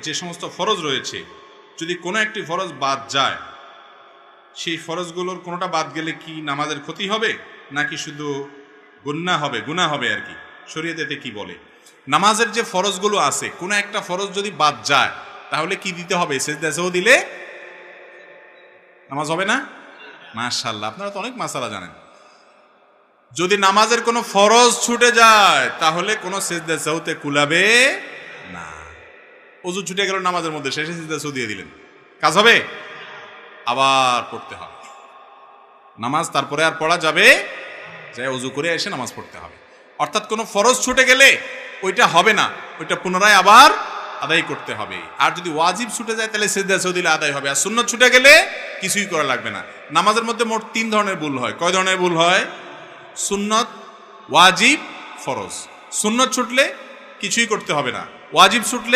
যে সমস্ত ফরজ রয়েছে, যদি কোনো একটি ফরজ বাদ যায়, সেই ফরজগুলোর কোনোটা বাদ গেলে কি নামাজের ক্ষতি হবে নাকি শুধু গুনাহ হবে আর কি? শরীয়ত এতে কি বলে? নামাজের যে ফরজগুলো আছে, কোনো একটা ফরজ যদি বাদ যায় তাহলে কি দিতে হবে? সেজদা সাহু দিলে নামাজ হবে না? মাশাআল্লাহ, আপনারা তো অনেক মাসালা জানেন। যদি নামাজের কোনো ফরজ ছুটে যায় তাহলে কোনো সেজদা সাহুতে কুলাবে না। ওযু ছুটে গেল নামাজের মধ্যে, শেষে সেজদা সাহু দিয়ে দিলেন, কাজ হবে? আবার পড়তে হবে নামাজ, তারপরে আর পড়া যাবে, যাই ওযু করে এসে নামাজ পড়তে হবে। অর্থাৎ কোনো ফরজ ছুটে গেলে ওইটা হবে না, ওইটা পুনরায় আবার আদায় করতে হবে। আর যদি ওয়াজিব ছুটে যায় তাহলে সিজদা সাহু দিলে আদায় হবে। আর সুন্নত ছুটে গেলে কিছুই করা লাগবে না। নামাজের মধ্যে মোট 3 ধরনের ভুল হয়। কয় ধরনের ভুল হয়? সুন্নত, ওয়াজিব, ফরজ। সুন্নত ছুটলে কিছুই করতে হবে না, ওয়াজিব ছুটলে